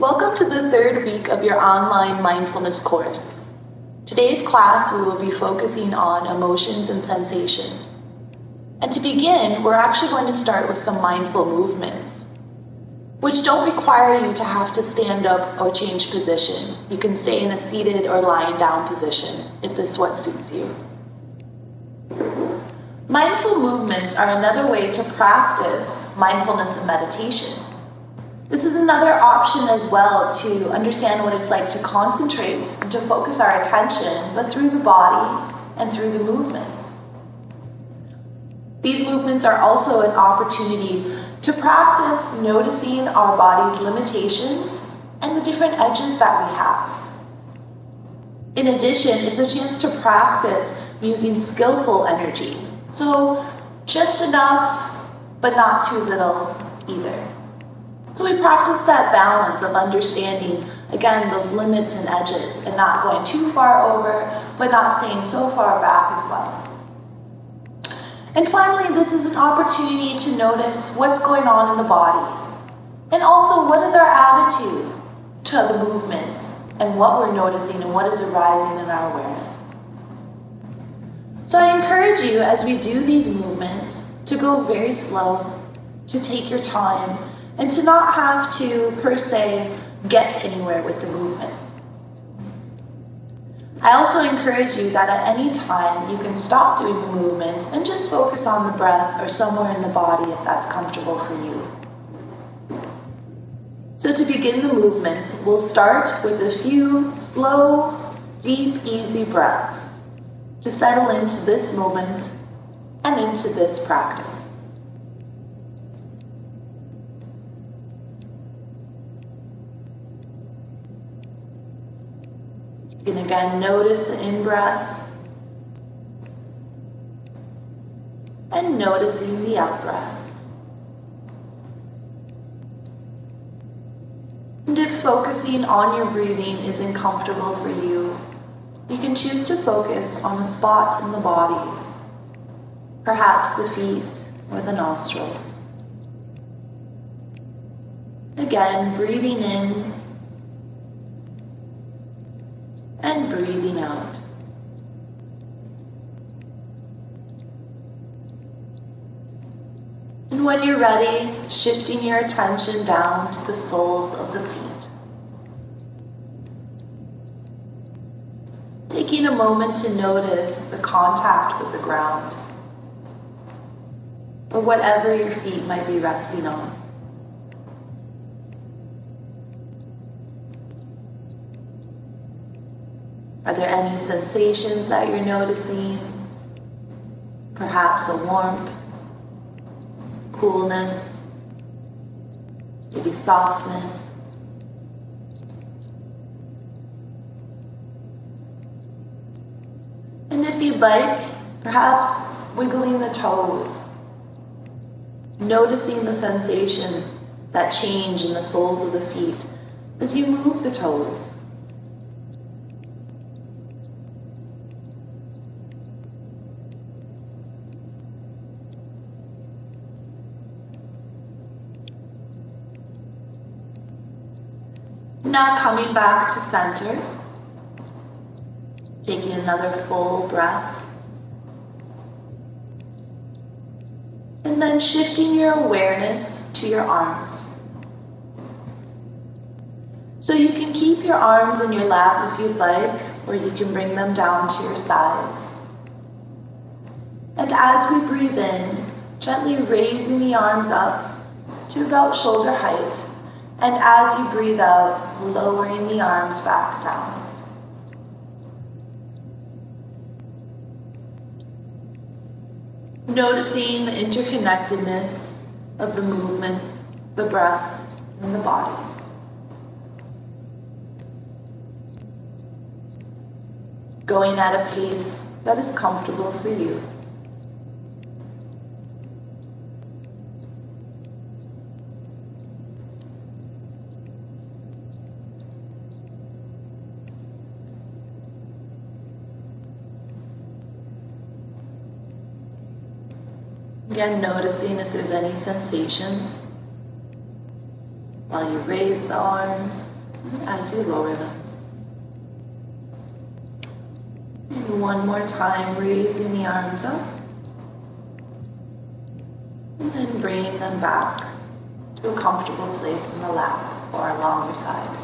Welcome to the third week of your online mindfulness course. Today's class we will be focusing on emotions and sensations. And to begin, we're actually going to start with some mindful movements, which don't require you to have to stand up or change position. You can stay in a seated or lying down position if this is what suits you. Mindful movements are another way to practice mindfulness and meditation. This is another option as well to understand what it's like to concentrate and to focus our attention, but through the body and through the movements. These movements are also an opportunity to practice noticing our body's limitations and the different edges that we have. In addition, it's a chance to practice using skillful energy. So just enough, but not too little either. So we practice that balance of understanding, again, those limits and edges and not going too far over, but not staying so far back as well. And finally, this is an opportunity to notice what's going on in the body. And also, what is our attitude to the movements and what we're noticing and what is arising in our awareness. So I encourage you as we do these movements to go very slow, to take your time, and to not have to, per se, get anywhere with the movements. I also encourage you that at any time you can stop doing the movements and just focus on the breath or somewhere in the body if that's comfortable for you. So to begin the movements, we'll start with a few slow, deep, easy breaths to settle into this moment and into this practice. You can again notice the in-breath and noticing the out-breath. And if focusing on your breathing isn't comfortable for you, you can choose to focus on a spot in the body, perhaps the feet or the nostrils. Again, breathing in and breathing out. And when you're ready, shifting your attention down to the soles of the feet. Taking a moment to notice the contact with the ground, or whatever your feet might be resting on. Are there any sensations that you're noticing? Perhaps a warmth, coolness, maybe softness. And if you'd like, perhaps wiggling the toes, noticing the sensations that change in the soles of the feet as you move the toes. Now coming back to center, taking another full breath, and then shifting your awareness to your arms. So you can keep your arms in your lap if you'd like, or you can bring them down to your sides. And as we breathe in, gently raising the arms up to about shoulder height. And as you breathe out, lowering the arms back down. Noticing the interconnectedness of the movements, the breath, and the body. Going at a pace that is comfortable for you. Again, noticing if there's any sensations while you raise the arms as you lower them. And one more time, raising the arms up. And then bringing them back to a comfortable place in the lap or along your side.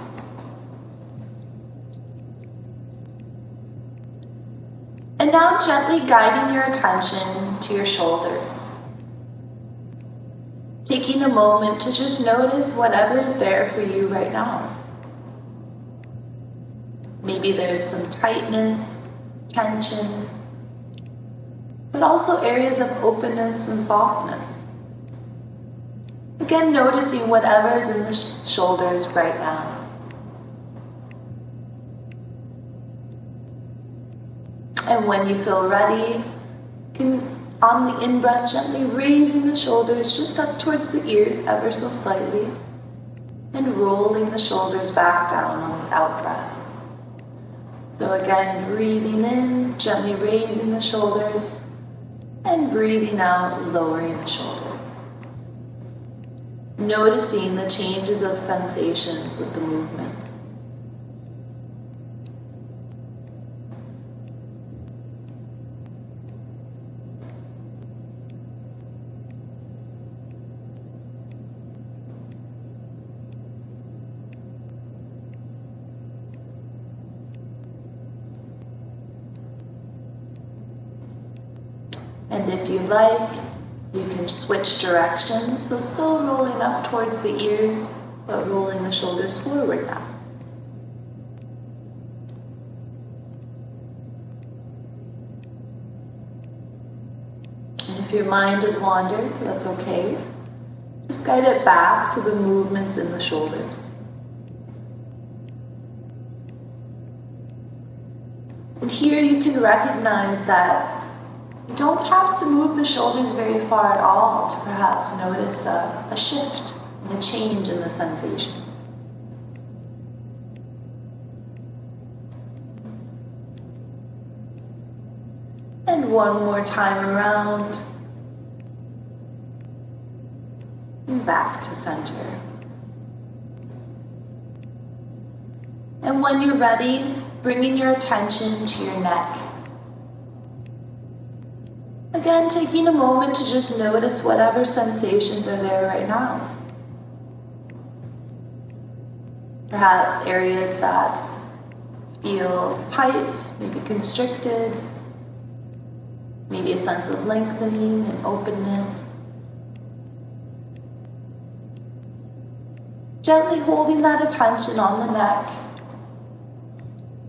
And now gently guiding your attention to your shoulders. Taking a moment to just notice whatever is there for you right now. Maybe there's some tightness, tension, but also areas of openness and softness. Again, noticing whatever is in the shoulders right now. And when you feel ready, you can, on the in-breath, gently raising the shoulders just up towards the ears ever so slightly, and rolling the shoulders back down on the out-breath. So again, breathing in, gently raising the shoulders, and breathing out, lowering the shoulders. Noticing the changes of sensations with the movements. And if you like, you can switch directions, so still rolling up towards the ears, but rolling the shoulders forward now. And if your mind has wandered, that's okay. Just guide it back to the movements in the shoulders. And here you can recognize that you don't have to move the shoulders very far at all to perhaps notice a shift and a change in the sensations. And one more time around. And back to center. And when you're ready, bringing your attention to your neck. Again, taking a moment to just notice whatever sensations are there right now. Perhaps areas that feel tight, maybe constricted, maybe a sense of lengthening and openness. Gently holding that attention on the neck.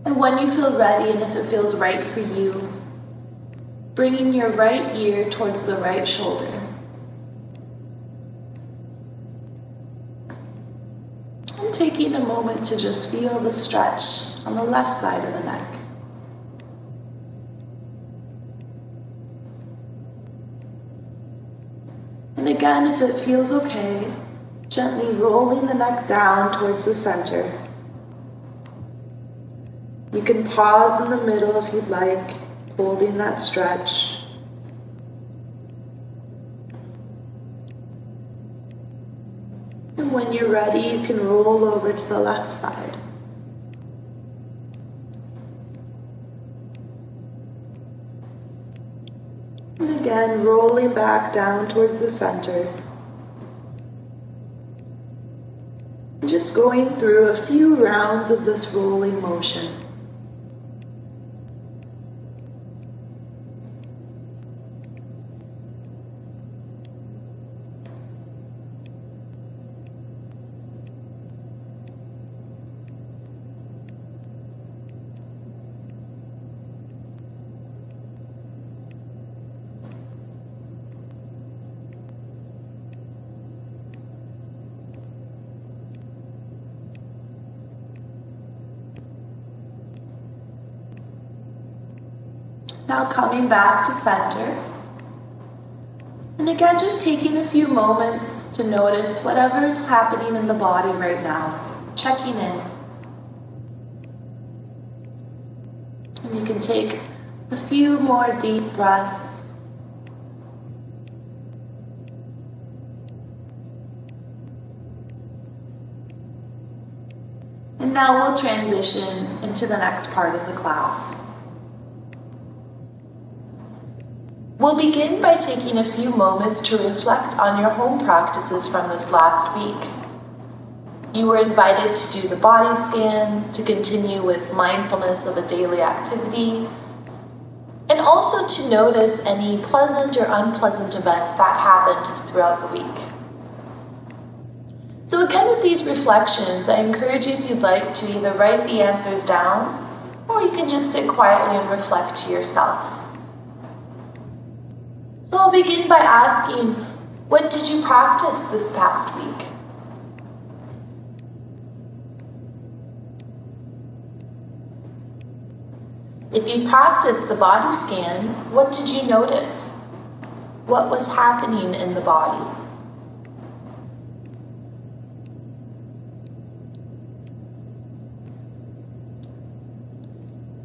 And when you feel ready and if it feels right for you, bringing your right ear towards the right shoulder. And taking a moment to just feel the stretch on the left side of the neck. And again, if it feels okay, gently rolling the neck down towards the center. You can pause in the middle if you'd like, holding that stretch. And when you're ready, you can roll over to the left side. And again, rolling back down towards the center. And just going through a few rounds of this rolling motion. Now coming back to center. And again, just taking a few moments to notice whatever is happening in the body right now. Checking in. And you can take a few more deep breaths. And now we'll transition into the next part of the class. We'll begin by taking a few moments to reflect on your home practices from this last week. You were invited to do the body scan, to continue with mindfulness of a daily activity, and also to notice any pleasant or unpleasant events that happened throughout the week. So again, with these reflections, I encourage you, if you'd like, to either write the answers down, or you can just sit quietly and reflect to yourself. So I'll begin by asking, what did you practice this past week? If you practiced the body scan, what did you notice? What was happening in the body?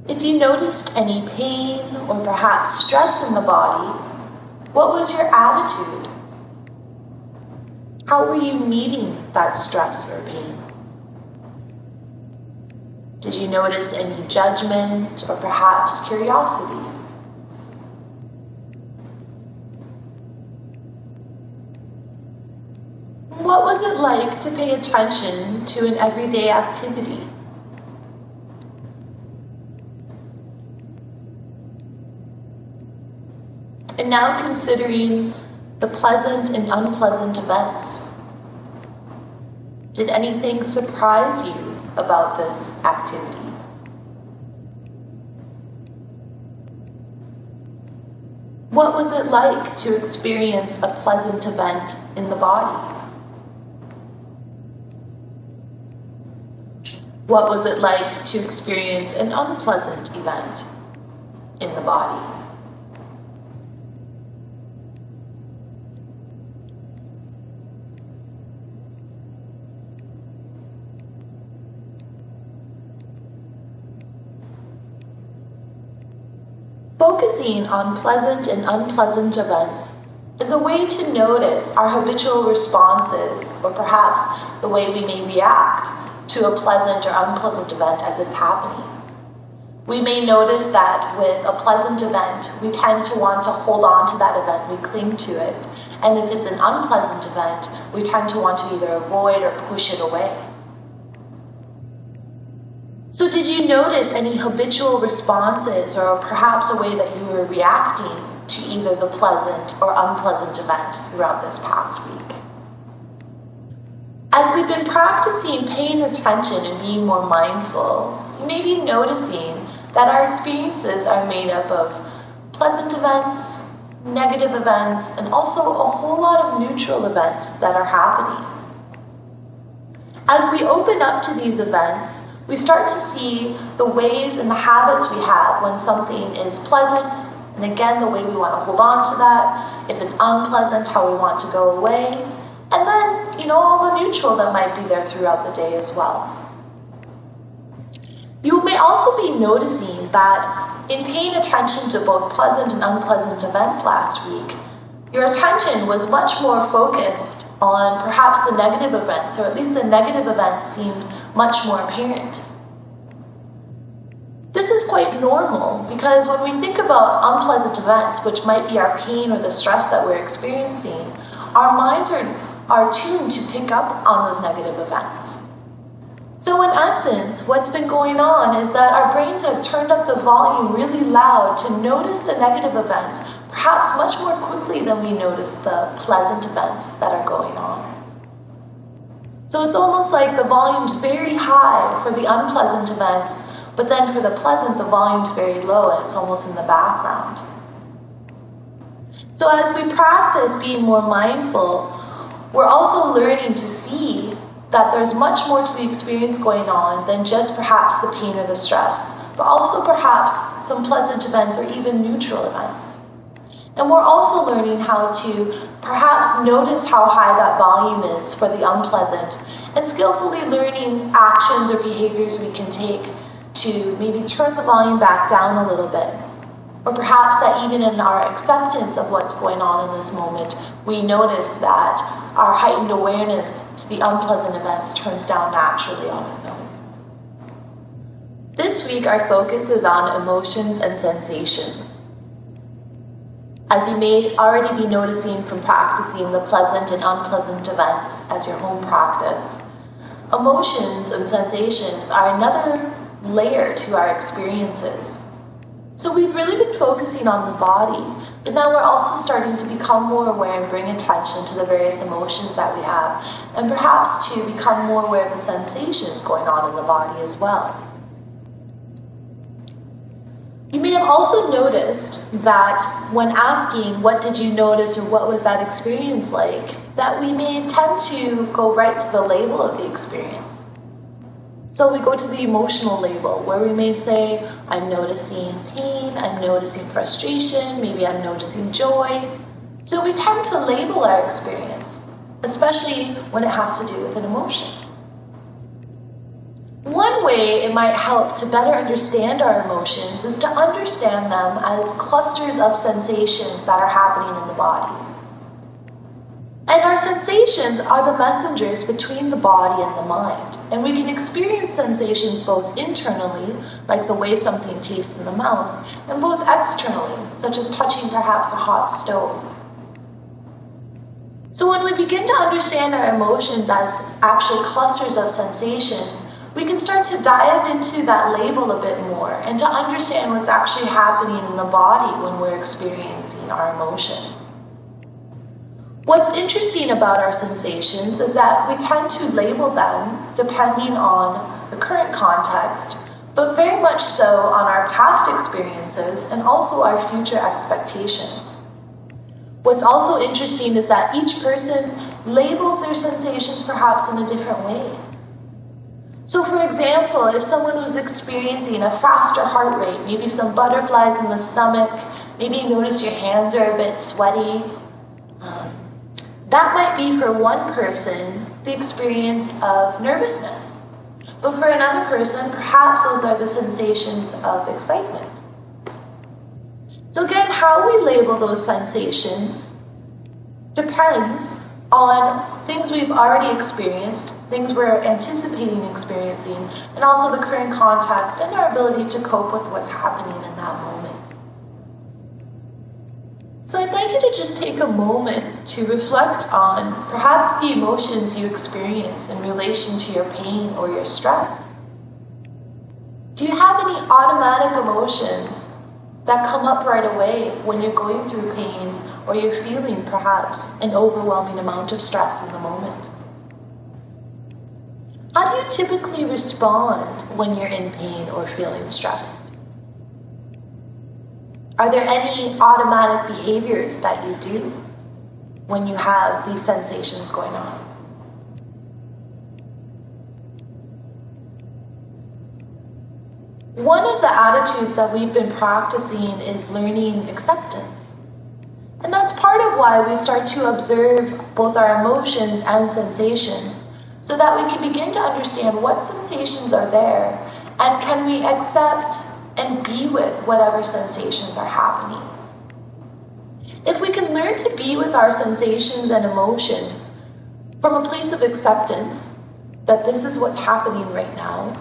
If you noticed any pain or perhaps stress in the body, what was your attitude? How were you meeting that stress or pain? Did you notice any judgment or perhaps curiosity? What was it like to pay attention to an everyday activity? And now considering the pleasant and unpleasant events. Did anything surprise you about this activity? What was it like to experience a pleasant event in the body? What was it like to experience an unpleasant event in the body? Focusing on pleasant and unpleasant events is a way to notice our habitual responses, or perhaps the way we may react to a pleasant or unpleasant event as it's happening. We may notice that with a pleasant event, we tend to want to hold on to that event, we cling to it. And if it's an unpleasant event, we tend to want to either avoid or push it away. So did you notice any habitual responses, or perhaps a way that you were reacting to either the pleasant or unpleasant event throughout this past week? As we've been practicing paying attention and being more mindful, you may be noticing that our experiences are made up of pleasant events, negative events, and also a whole lot of neutral events that are happening. As we open up to these events, we start to see the ways and the habits we have when something is pleasant, and again, the way we want to hold on to that. If it's unpleasant, how we want to go away. And then, all the neutral that might be there throughout the day as well. You may also be noticing that in paying attention to both pleasant and unpleasant events last week, your attention was much more focused on perhaps the negative events, or at least the negative events seemed much more apparent. This is quite normal because when we think about unpleasant events, which might be our pain or the stress that we're experiencing, our minds are tuned to pick up on those negative events. So in essence, what's been going on is that our brains have turned up the volume really loud to notice the negative events, perhaps much more quickly than we notice the pleasant events that are going on. So it's almost like the volume's very high for the unpleasant events, but then for the pleasant, the volume's very low and it's almost in the background. So as we practice being more mindful, we're also learning to see that there's much more to the experience going on than just perhaps the pain or the stress, but also perhaps some pleasant events or even neutral events. And we're also learning how to perhaps notice how high that volume is for the unpleasant, and skillfully learning actions or behaviors we can take to maybe turn the volume back down a little bit. Or perhaps that even in our acceptance of what's going on in this moment, we notice that our heightened awareness to the unpleasant events turns down naturally on its own. This week, our focus is on emotions and sensations. As you may already be noticing from practicing the pleasant and unpleasant events as your home practice, emotions and sensations are another layer to our experiences. So we've really been focusing on the body, but now we're also starting to become more aware and bring attention to the various emotions that we have, and perhaps to become more aware of the sensations going on in the body as well. You may have also noticed that when asking, what did you notice or what was that experience like, that we may tend to go right to the label of the experience. So we go to the emotional label, where we may say, I'm noticing pain, I'm noticing frustration, maybe I'm noticing joy. So we tend to label our experience, especially when it has to do with an emotion. One way it might help to better understand our emotions is to understand them as clusters of sensations that are happening in the body. And our sensations are the messengers between the body and the mind. And we can experience sensations both internally, like the way something tastes in the mouth, and both externally, such as touching perhaps a hot stove. So when we begin to understand our emotions as actual clusters of sensations, we can start to dive into that label a bit more and to understand what's actually happening in the body when we're experiencing our emotions. What's interesting about our sensations is that we tend to label them depending on the current context, but very much so on our past experiences and also our future expectations. What's also interesting is that each person labels their sensations perhaps in a different way. So for example, if someone was experiencing a faster heart rate, maybe some butterflies in the stomach, maybe you notice your hands are a bit sweaty, that might be for one person the experience of nervousness. But for another person, perhaps those are the sensations of excitement. So again, how we label those sensations depends on things we've already experienced, things we're anticipating experiencing, and also the current context and our ability to cope with what's happening in that moment. So I'd like you to just take a moment to reflect on perhaps the emotions you experience in relation to your pain or your stress. Do you have any automatic emotions that come up right away when you're going through pain or you're feeling perhaps an overwhelming amount of stress in the moment? How do you typically respond when you're in pain or feeling stressed? Are there any automatic behaviors that you do when you have these sensations going on? One of the attitudes that we've been practicing is learning acceptance. And that's part of why we start to observe both our emotions and sensations, so that we can begin to understand what sensations are there, and can we accept and be with whatever sensations are happening. If we can learn to be with our sensations and emotions from a place of acceptance, that this is what's happening right now,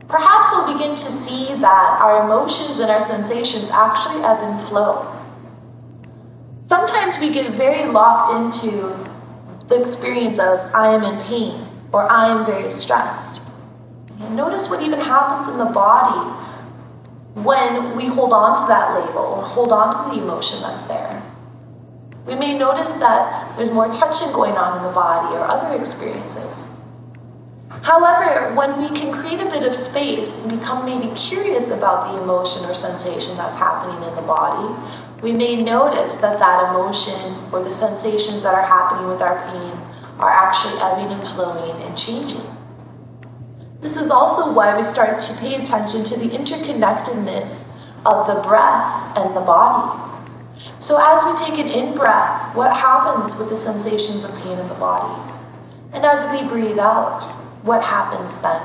perhaps we'll begin to see that our emotions and our sensations actually ebb and flow. Sometimes we get very locked into the experience of I am in pain or I am very stressed. And notice what even happens in the body when we hold on to that label or hold on to the emotion that's there. We may notice that there's more tension going on in the body or other experiences. However, when we can create a bit of space and become maybe curious about the emotion or sensation that's happening in the body, we may notice that that emotion or the sensations that are happening with our pain are actually ebbing and flowing and changing. This is also why we start to pay attention to the interconnectedness of the breath and the body. So as we take an in-breath, what happens with the sensations of pain in the body? And as we breathe out, what happens then?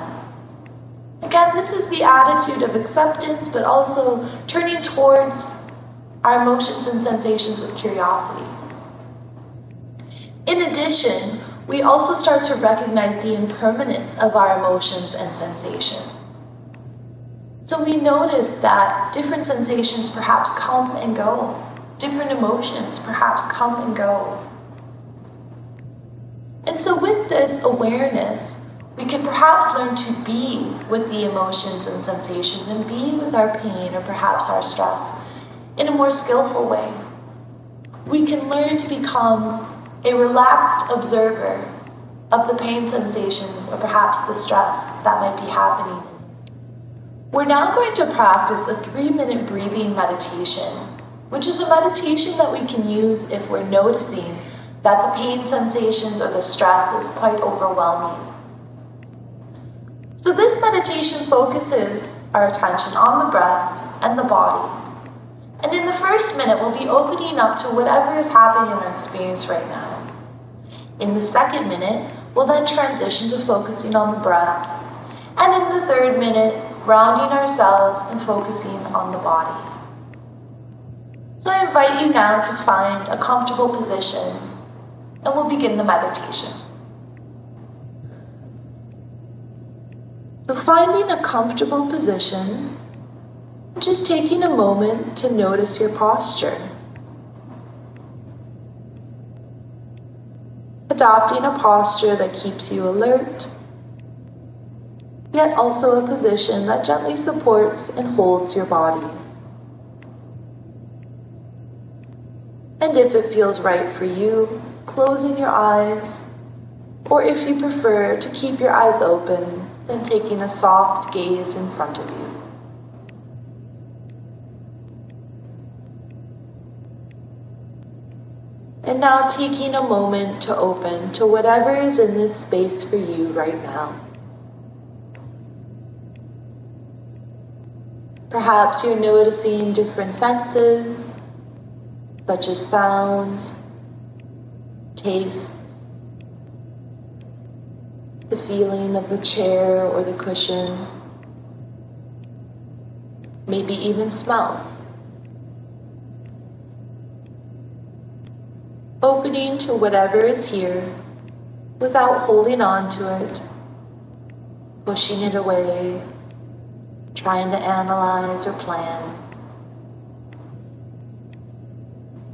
Again, this is the attitude of acceptance, but also turning towards our emotions and sensations with curiosity. In addition, we also start to recognize the impermanence of our emotions and sensations. So we notice that different sensations perhaps come and go. Different emotions perhaps come and go. And so with this awareness, we can perhaps learn to be with the emotions and sensations and be with our pain or perhaps our stress in a more skillful way. We can learn to become a relaxed observer of the pain sensations or perhaps the stress that might be happening. We're now going to practice a 3-minute breathing meditation, which is a meditation that we can use if we're noticing that the pain sensations or the stress is quite overwhelming. So this meditation focuses our attention on the breath and the body. And in the first minute, we'll be opening up to whatever is happening in our experience right now. In the second minute, we'll then transition to focusing on the breath. And in the third minute, grounding ourselves and focusing on the body. So I invite you now to find a comfortable position, and we'll begin the meditation. So finding a comfortable position, just taking a moment to notice your posture. Adopting a posture that keeps you alert, yet also a position that gently supports and holds your body. And if it feels right for you, closing your eyes, or if you prefer to keep your eyes open, then taking a soft gaze in front of you. And now taking a moment to open to whatever is in this space for you right now. Perhaps you're noticing different senses, such as sounds, tastes, the feeling of the chair or the cushion, maybe even smells. Opening to whatever is here without holding on to it, pushing it away, trying to analyze or plan.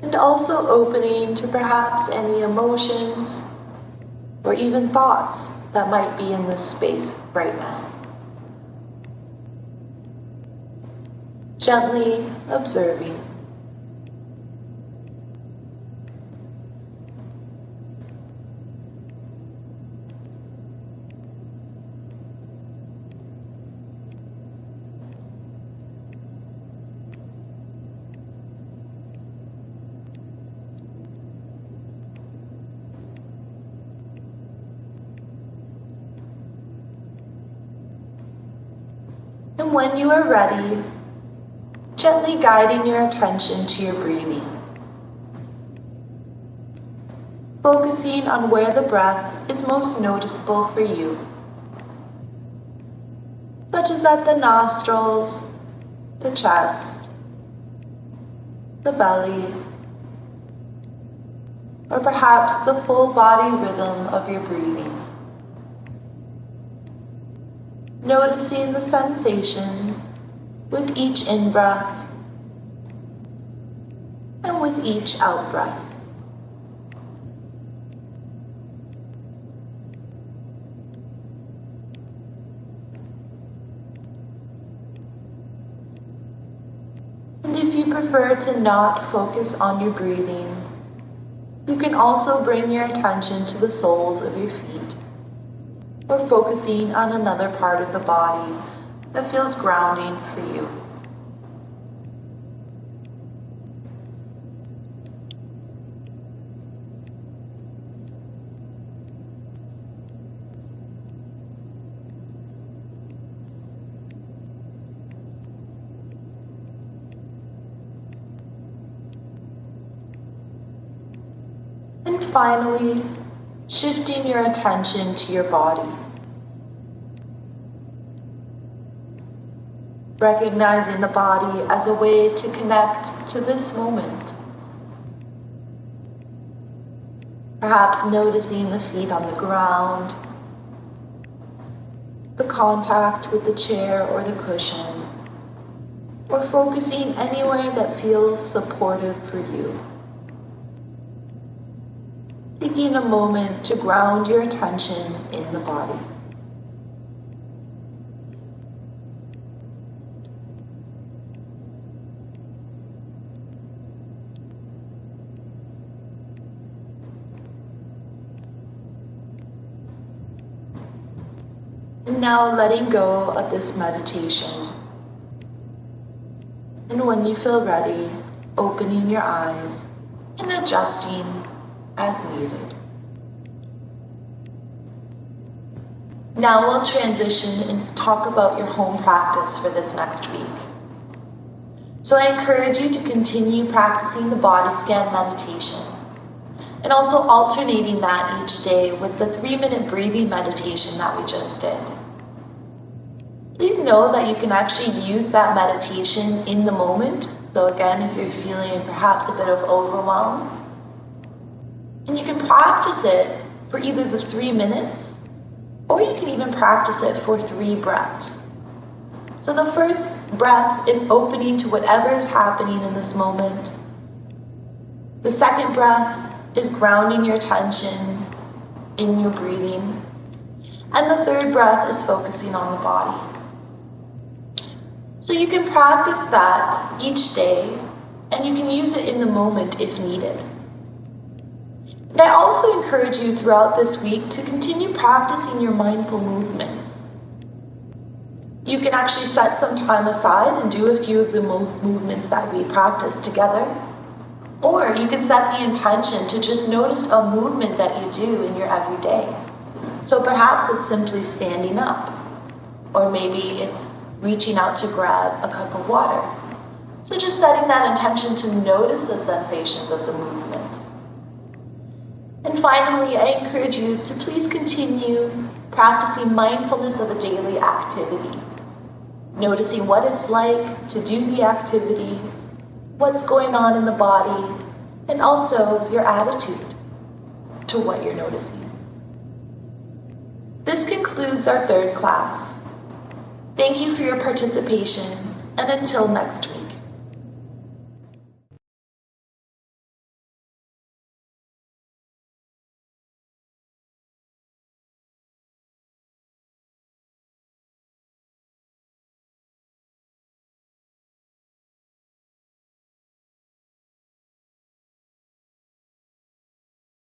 And also opening to perhaps any emotions or even thoughts that might be in this space right now. Gently observing. And when you are ready, gently guiding your attention to your breathing. Focusing on where the breath is most noticeable for you, such as at the nostrils, the chest, the belly, or perhaps the full body rhythm of your breathing. Noticing the sensations with each in-breath and with each out-breath. And if you prefer to not focus on your breathing, you can also bring your attention to the soles of your feet, or focusing on another part of the body that feels grounding for you. And finally, shifting your attention to your body. Recognizing the body as a way to connect to this moment. Perhaps noticing the feet on the ground, the contact with the chair or the cushion, or focusing anywhere that feels supportive for you. Taking a moment to ground your attention in the body. And now letting go of this meditation. And when you feel ready, opening your eyes and adjusting as needed. Now we'll transition and talk about your home practice for this next week. So I encourage you to continue practicing the body scan meditation, and also alternating that each day with the 3-minute breathing meditation that we just did. Please know that you can actually use that meditation in the moment. So again, if you're feeling perhaps a bit of overwhelm, and you can practice it for either the 3 minutes, or you can even practice it for 3 breaths. So the first breath is opening to whatever is happening in this moment. The second breath is grounding your attention in your breathing. And the third breath is focusing on the body. So you can practice that each day, and you can use it in the moment if needed. And I also encourage you throughout this week to continue practicing your mindful movements. You can actually set some time aside and do a few of the movements that we practice together. Or you can set the intention to just notice a movement that you do in your everyday. So perhaps it's simply standing up, or maybe it's reaching out to grab a cup of water. So just setting that intention to notice the sensations of the movement. And finally, I encourage you to please continue practicing mindfulness of a daily activity. Noticing what it's like to do the activity, what's going on in the body, and also your attitude to what you're noticing. This concludes our 3rd class. Thank you for your participation, and until next week.